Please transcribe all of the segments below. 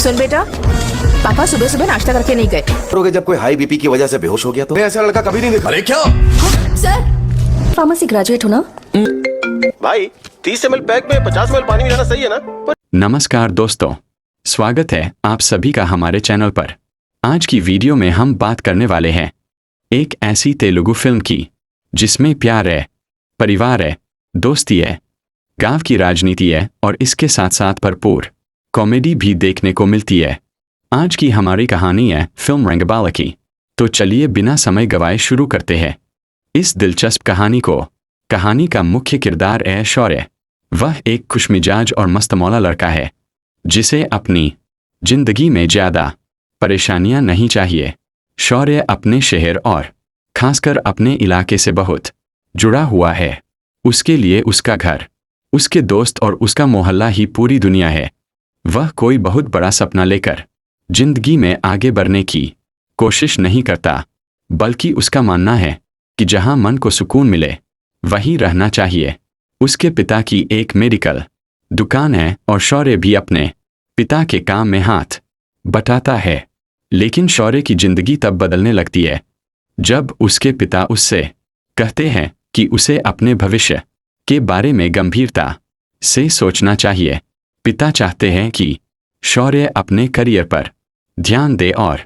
सुन बेटा, पापा सुबह सुबह नाश्ता करके नहीं गए। करोगे जब कोई हाई बीपी की वजह से बेहोश हो गया तो? मैं ऐसा लड़का कभी नहीं देखा। अरे क्या सर, फार्मेसी ग्रेजुएट हो ना? भाई 30 ml पैक में 50 ml पानी मिलाना सही है ना? नमस्कार दोस्तों, स्वागत है आप सभी का हमारे चैनल पर। आज की वीडियो में हम बात करने वाले हैं एक ऐसी तेलुगु फिल्म की जिसमें प्यार है, परिवार है, दोस्ती है, गांव की राजनीति है और इसके साथ साथ भरपूर कॉमेडी भी देखने को मिलती है। आज की हमारी कहानी है फिल्म रंगबाला की। तो चलिए बिना समय गवाए शुरू करते हैं इस दिलचस्प कहानी का मुख्य किरदार है शौर्य। वह एक खुशमिजाज और मस्तमौला लड़का है जिसे अपनी जिंदगी में ज़्यादा परेशानियां नहीं चाहिए। शौर्य अपने शहर और खासकर अपने इलाके से बहुत जुड़ा हुआ है। उसके लिए उसका घर, उसके दोस्त और उसका मोहल्ला ही पूरी दुनिया है। वह कोई बहुत बड़ा सपना लेकर जिंदगी में आगे बढ़ने की कोशिश नहीं करता, बल्कि उसका मानना है कि जहां मन को सुकून मिले वहीं रहना चाहिए। उसके पिता की एक मेडिकल दुकान है और शौर्य भी अपने पिता के काम में हाथ बटाता है। लेकिन शौर्य की जिंदगी तब बदलने लगती है जब उसके पिता उससे कहते हैं कि उसे अपने भविष्य के बारे में गंभीरता से सोचना चाहिए। पिता चाहते हैं कि शौर्य अपने करियर पर ध्यान दे और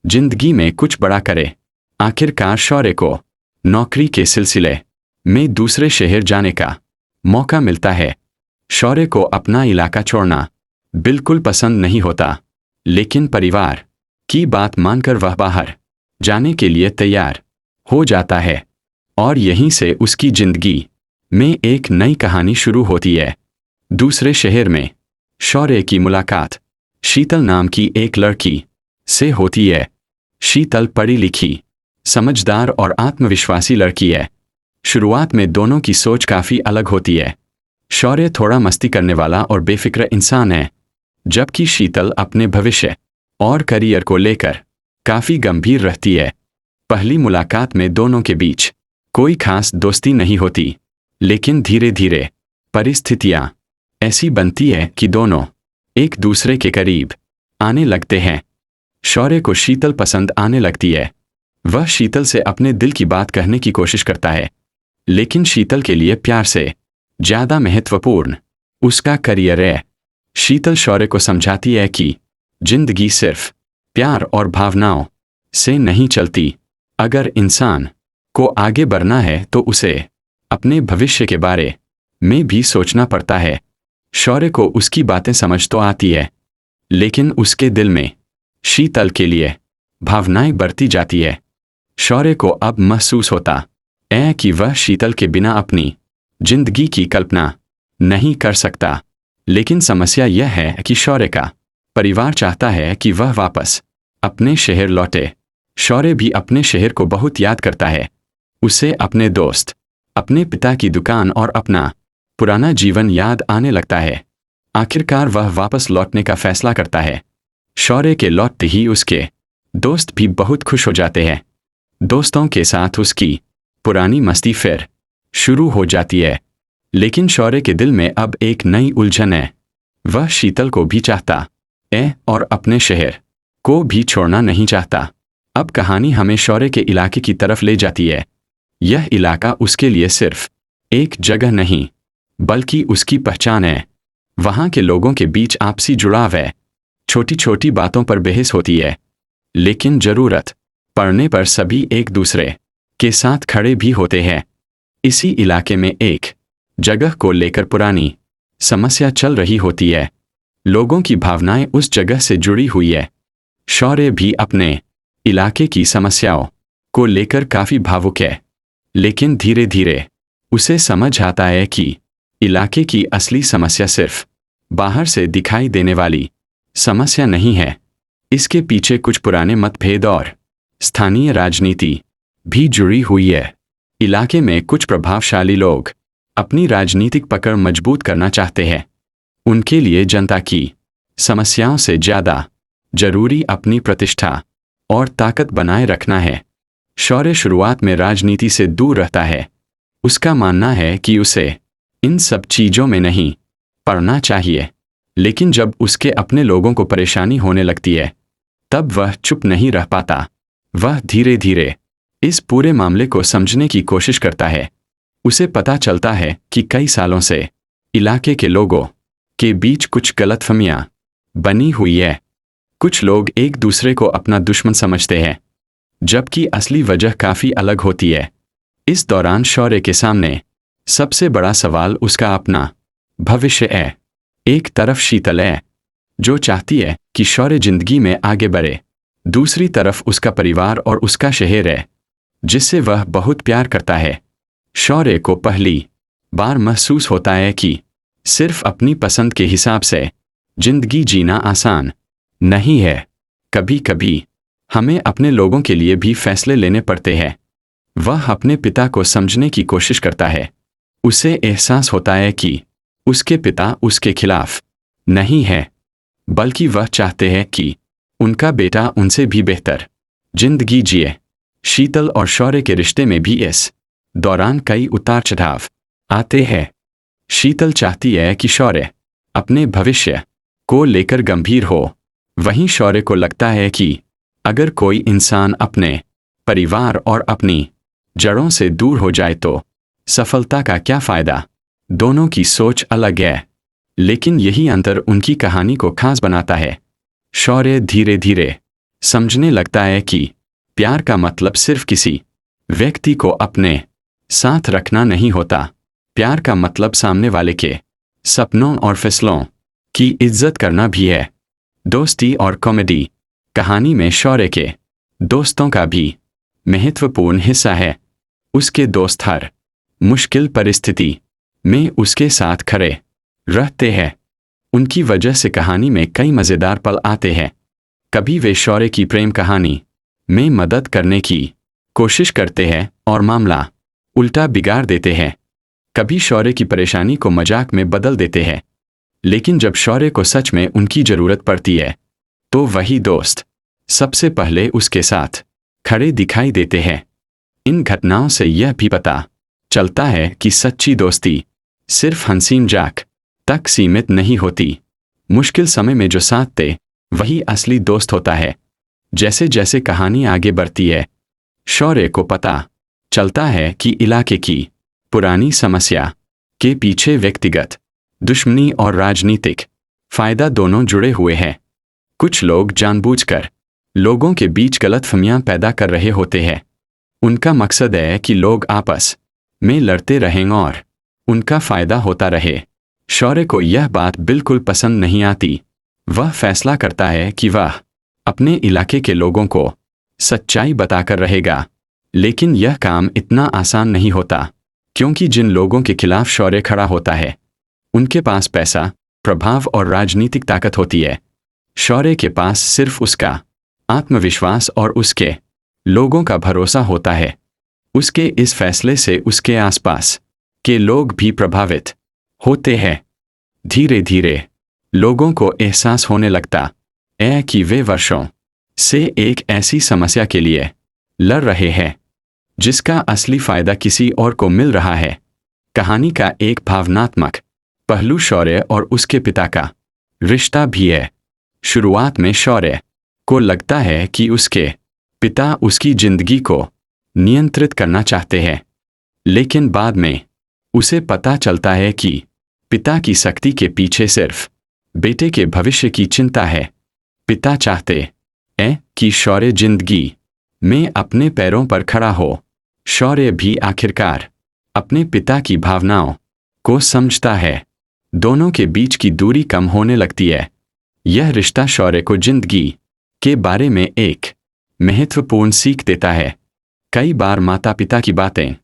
जिंदगी में कुछ बड़ा करे। आखिरकार शौर्य को नौकरी के सिलसिले में दूसरे शहर जाने का मौका मिलता है। शौर्य को अपना इलाका छोड़ना बिल्कुल पसंद नहीं होता, लेकिन परिवार की बात मानकर वह बाहर जाने के लिए तैयार हो जाता है और यहीं से उसकी जिंदगी में एक नई कहानी शुरू होती है। दूसरे शहर में शौर्य की मुलाकात शीतल नाम की एक लड़की से होती है। शीतल पढ़ी लिखी, समझदार और आत्मविश्वासी लड़की है। शुरुआत में दोनों की सोच काफ़ी अलग होती है। शौर्य थोड़ा मस्ती करने वाला और बेफिक्र इंसान है, जबकि शीतल अपने भविष्य और करियर को लेकर काफ़ी गंभीर रहती है। पहली मुलाकात में दोनों के बीच कोई खास दोस्ती नहीं होती, लेकिन धीरे धीरे परिस्थितियां ऐसी बनती है कि दोनों एक दूसरे के करीब आने लगते हैं। शौर्य को शीतल पसंद आने लगती है। वह शीतल से अपने दिल की बात कहने की कोशिश करता है, लेकिन शीतल के लिए प्यार से ज़्यादा महत्वपूर्ण उसका करियर है। शीतल शौर्य को समझाती है कि जिंदगी सिर्फ प्यार और भावनाओं से नहीं चलती। अगर इंसान को आगे बढ़ना है तो उसे अपने भविष्य के बारे में भी सोचना पड़ता है। शौर्य को उसकी बातें समझ तो आती है, लेकिन उसके दिल में शीतल के लिए भावनाएं बढ़ती जाती है। शौर्य को अब महसूस होता है कि वह शीतल के बिना अपनी जिंदगी की कल्पना नहीं कर सकता। लेकिन समस्या यह है कि शौर्य का परिवार चाहता है कि वह वापस अपने शहर लौटे। शौर्य भी अपने शहर को बहुत याद करता है। उसे अपने दोस्त, अपने पिता की दुकान और अपना पुराना जीवन याद आने लगता है। आखिरकार वह वापस लौटने का फैसला करता है। शौर्य के लौटते ही उसके दोस्त भी बहुत खुश हो जाते हैं। दोस्तों के साथ उसकी पुरानी मस्ती फिर शुरू हो जाती है। लेकिन शौर्य के दिल में अब एक नई उलझन है। वह शीतल को भी चाहता है और अपने शहर को भी छोड़ना नहीं चाहता। अब कहानी हमें शौर्य के इलाके की तरफ ले जाती है। यह इलाका उसके लिए सिर्फ एक जगह नहीं, बल्कि उसकी पहचान है। वहाँ के लोगों के बीच आपसी जुड़ाव है। छोटी छोटी बातों पर बहस होती है, लेकिन ज़रूरत पड़ने पर सभी एक दूसरे के साथ खड़े भी होते हैं। इसी इलाके में एक जगह को लेकर पुरानी समस्या चल रही होती है। लोगों की भावनाएं उस जगह से जुड़ी हुई है। शौर्य भी अपने इलाके की समस्याओं को लेकर काफ़ी भावुक है, लेकिन धीरे धीरे उसे समझ आता है कि इलाके की असली समस्या सिर्फ बाहर से दिखाई देने वाली समस्या नहीं है। इसके पीछे कुछ पुराने मतभेद और स्थानीय राजनीति भी जुड़ी हुई है। इलाके में कुछ प्रभावशाली लोग अपनी राजनीतिक पकड़ मजबूत करना चाहते हैं। उनके लिए जनता की समस्याओं से ज़्यादा जरूरी अपनी प्रतिष्ठा और ताकत बनाए रखना है। शौर्य शुरुआत में राजनीति से दूर रहता है। उसका मानना है कि उसे इन सब चीज़ों में नहीं पड़ना चाहिए। लेकिन जब उसके अपने लोगों को परेशानी होने लगती है तब वह चुप नहीं रह पाता। वह धीरे धीरे इस पूरे मामले को समझने की कोशिश करता है। उसे पता चलता है कि कई सालों से इलाके के लोगों के बीच कुछ गलतफहमियां बनी हुई है। कुछ लोग एक दूसरे को अपना दुश्मन समझते हैं, जबकि असली वजह काफी अलग होती है। इस दौरान शौर्य के सामने सबसे बड़ा सवाल उसका अपना भविष्य है। एक तरफ शीतल है, जो चाहती है कि शौर्य जिंदगी में आगे बढ़े। दूसरी तरफ उसका परिवार और उसका शहर है, जिससे वह बहुत प्यार करता है। शौर्य को पहली बार महसूस होता है कि सिर्फ अपनी पसंद के हिसाब से जिंदगी जीना आसान नहीं है। कभी कभी हमें अपने लोगों के लिए भी फैसले लेने पड़ते हैं। वह अपने पिता को समझने की कोशिश करता है। उसे एहसास होता है कि उसके पिता उसके खिलाफ नहीं है, बल्कि वह चाहते हैं कि उनका बेटा उनसे भी बेहतर जिंदगी जिए। शीतल और शौर्य के रिश्ते में भी इस दौरान कई उतार चढ़ाव आते हैं। शीतल चाहती है कि शौर्य अपने भविष्य को लेकर गंभीर हो, वहीं शौर्य को लगता है कि अगर कोई इंसान अपने परिवार और अपनी जड़ों से दूर हो जाए तो सफलता का क्या फायदा। दोनों की सोच अलग है, लेकिन यही अंतर उनकी कहानी को खास बनाता है। शौर्य धीरे धीरे समझने लगता है कि प्यार का मतलब सिर्फ किसी व्यक्ति को अपने साथ रखना नहीं होता। प्यार का मतलब सामने वाले के सपनों और फैसलों की इज्जत करना भी है। दोस्ती और कॉमेडी कहानी में शौर्य के दोस्तों का भी महत्वपूर्ण हिस्सा है। उसके दोस्त हर मुश्किल परिस्थिति में उसके साथ खड़े रहते हैं। उनकी वजह से कहानी में कई मज़ेदार पल आते हैं। कभी वे शौर्य की प्रेम कहानी में मदद करने की कोशिश करते हैं और मामला उल्टा बिगाड़ देते हैं। कभी शौर्य की परेशानी को मजाक में बदल देते हैं, लेकिन जब शौर्य को सच में उनकी ज़रूरत पड़ती है तो वही दोस्त सबसे पहले उसके साथ खड़े दिखाई देते हैं। इन घटनाओं से यह भी पता चलता है कि सच्ची दोस्ती सिर्फ हंसी मजाक तक सीमित नहीं होती। मुश्किल समय में जो साथ दे वही असली दोस्त होता है। जैसे जैसे कहानी आगे बढ़ती है, शौर्य को पता चलता है कि इलाके की पुरानी समस्या के पीछे व्यक्तिगत दुश्मनी और राजनीतिक फायदा दोनों जुड़े हुए हैं। कुछ लोग जानबूझकर लोगों के बीच गलतफहमियां पैदा कर रहे होते हैं। उनका मकसद है कि लोग आपस में लड़ते रहें और उनका फायदा होता रहे। शौर्य को यह बात बिल्कुल पसंद नहीं आती। वह फैसला करता है कि वह अपने इलाके के लोगों को सच्चाई बताकर रहेगा, लेकिन यह काम इतना आसान नहीं होता, क्योंकि जिन लोगों के खिलाफ शौर्य खड़ा होता है उनके पास पैसा, प्रभाव और राजनीतिक ताकत होती है। शौर्य के पास सिर्फ उसका आत्मविश्वास और उसके लोगों का भरोसा होता है। उसके इस फैसले से उसके आसपास के लोग भी प्रभावित होते हैं। धीरे धीरे लोगों को एहसास होने लगता है कि वे वर्षों से एक ऐसी समस्या के लिए लड़ रहे हैं जिसका असली फायदा किसी और को मिल रहा है। कहानी का एक भावनात्मक पहलू शौर्य और उसके पिता का रिश्ता भी है। शुरुआत में शौर्य को लगता है कि उसके पिता उसकी जिंदगी को नियंत्रित करना चाहते हैं, लेकिन बाद में उसे पता चलता है कि पिता की सख्ती के पीछे सिर्फ बेटे के भविष्य की चिंता है। पिता चाहते हैं कि शौर्य जिंदगी में अपने पैरों पर खड़ा हो। शौर्य भी आखिरकार अपने पिता की भावनाओं को समझता है। दोनों के बीच की दूरी कम होने लगती है। यह रिश्ता शौर्य को जिंदगी के बारे में एक महत्वपूर्ण सीख देता है। कई बार माता पिता की बातें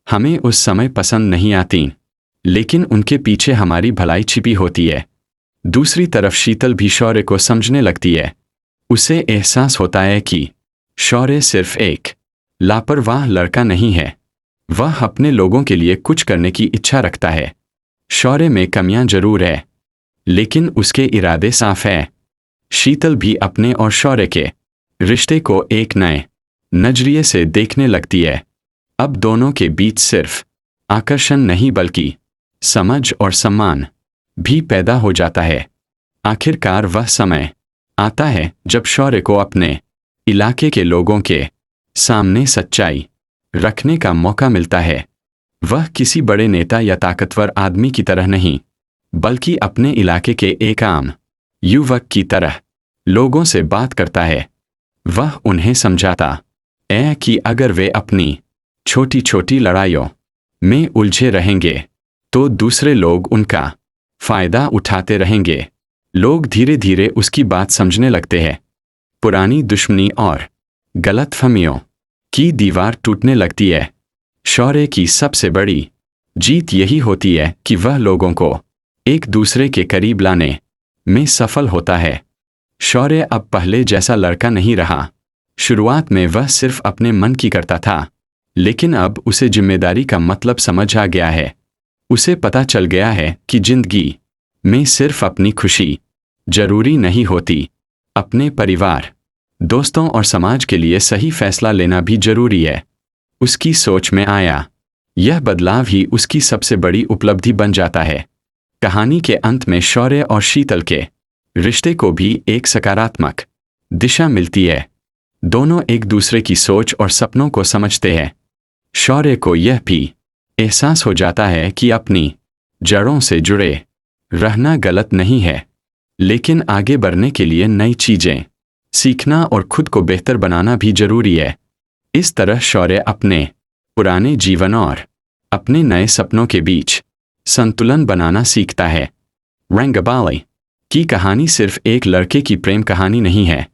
हमें उस समय पसंद नहीं आती, लेकिन उनके पीछे हमारी भलाई छिपी होती है। दूसरी तरफ शीतल भी शौर्य को समझने लगती है। उसे एहसास होता है कि शौर्य सिर्फ एक लापरवाह लड़का नहीं है, वह अपने लोगों के लिए कुछ करने की इच्छा रखता है। शौर्य में कमियां जरूर है, लेकिन उसके इरादे साफ है। शीतल भी अपने और शौर्य के रिश्ते को एक नए नजरिए से देखने लगती है। अब दोनों के बीच सिर्फ आकर्षण नहीं बल्कि समझ और सम्मान भी पैदा हो जाता है। आखिरकार वह समय आता है जब शौर्य को अपने इलाके के लोगों के सामने सच्चाई रखने का मौका मिलता है। वह किसी बड़े नेता या ताकतवर आदमी की तरह नहीं, बल्कि अपने इलाके के एक आम युवक की तरह लोगों से बात करता है। वह उन्हें समझाता है कि अगर वे अपनी छोटी छोटी लड़ाइयों में उलझे रहेंगे तो दूसरे लोग उनका फायदा उठाते रहेंगे। लोग धीरे धीरे उसकी बात समझने लगते हैं। पुरानी दुश्मनी और गलतफहमियों की दीवार टूटने लगती है। शौर्य की सबसे बड़ी जीत यही होती है कि वह लोगों को एक दूसरे के करीब लाने में सफल होता है। शौर्य अब पहले जैसा लड़का नहीं रहा। शुरुआत में वह सिर्फ अपने मन की करता था, लेकिन अब उसे जिम्मेदारी का मतलब समझ आ गया है। उसे पता चल गया है कि जिंदगी में सिर्फ अपनी खुशी जरूरी नहीं होती, अपने परिवार, दोस्तों और समाज के लिए सही फैसला लेना भी जरूरी है। उसकी सोच में आया यह बदलाव ही उसकी सबसे बड़ी उपलब्धि बन जाता है। कहानी के अंत में शौर्य और शीतल के रिश्ते को भी एक सकारात्मक दिशा मिलती है। दोनों एक दूसरे की सोच और सपनों को समझते हैं। शौर्य को यह भी एहसास हो जाता है कि अपनी जड़ों से जुड़े रहना गलत नहीं है, लेकिन आगे बढ़ने के लिए नई चीजें सीखना और खुद को बेहतर बनाना भी जरूरी है। इस तरह शौर्य अपने पुराने जीवन और अपने नए सपनों के बीच संतुलन बनाना सीखता है। रंगबाली की कहानी सिर्फ एक लड़के की प्रेम कहानी नहीं है।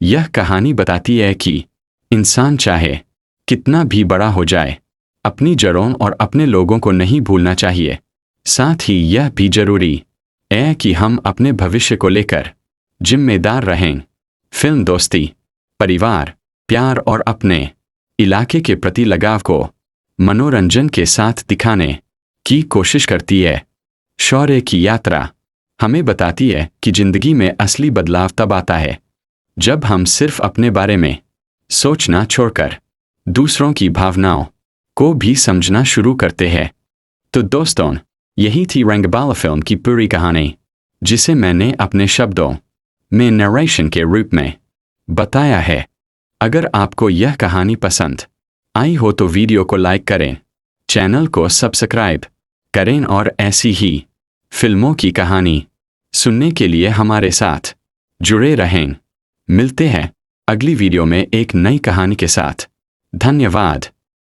यह कहानी बताती है कि इंसान चाहे कितना भी बड़ा हो जाए, अपनी जड़ों और अपने लोगों को नहीं भूलना चाहिए। साथ ही यह भी जरूरी है कि हम अपने भविष्य को लेकर जिम्मेदार रहें। फिल्म दोस्ती, परिवार, प्यार और अपने इलाके के प्रति लगाव को मनोरंजन के साथ दिखाने की कोशिश करती है। शौर्य की यात्रा हमें बताती है कि जिंदगी में असली बदलाव तब आता है जब हम सिर्फ अपने बारे में सोचना छोड़कर दूसरों की भावनाओं को भी समझना शुरू करते हैं। तो दोस्तों, यही थी रंगबाला फिल्म की पूरी कहानी, जिसे मैंने अपने शब्दों में नरेशन के रूप में बताया है। अगर आपको यह कहानी पसंद आई हो तो वीडियो को लाइक करें, चैनल को सब्सक्राइब करें और ऐसी ही फिल्मों की कहानी सुनने के लिए हमारे साथ जुड़े रहें। मिलते हैं अगली वीडियो में एक नई कहानी के साथ। धन्यवाद।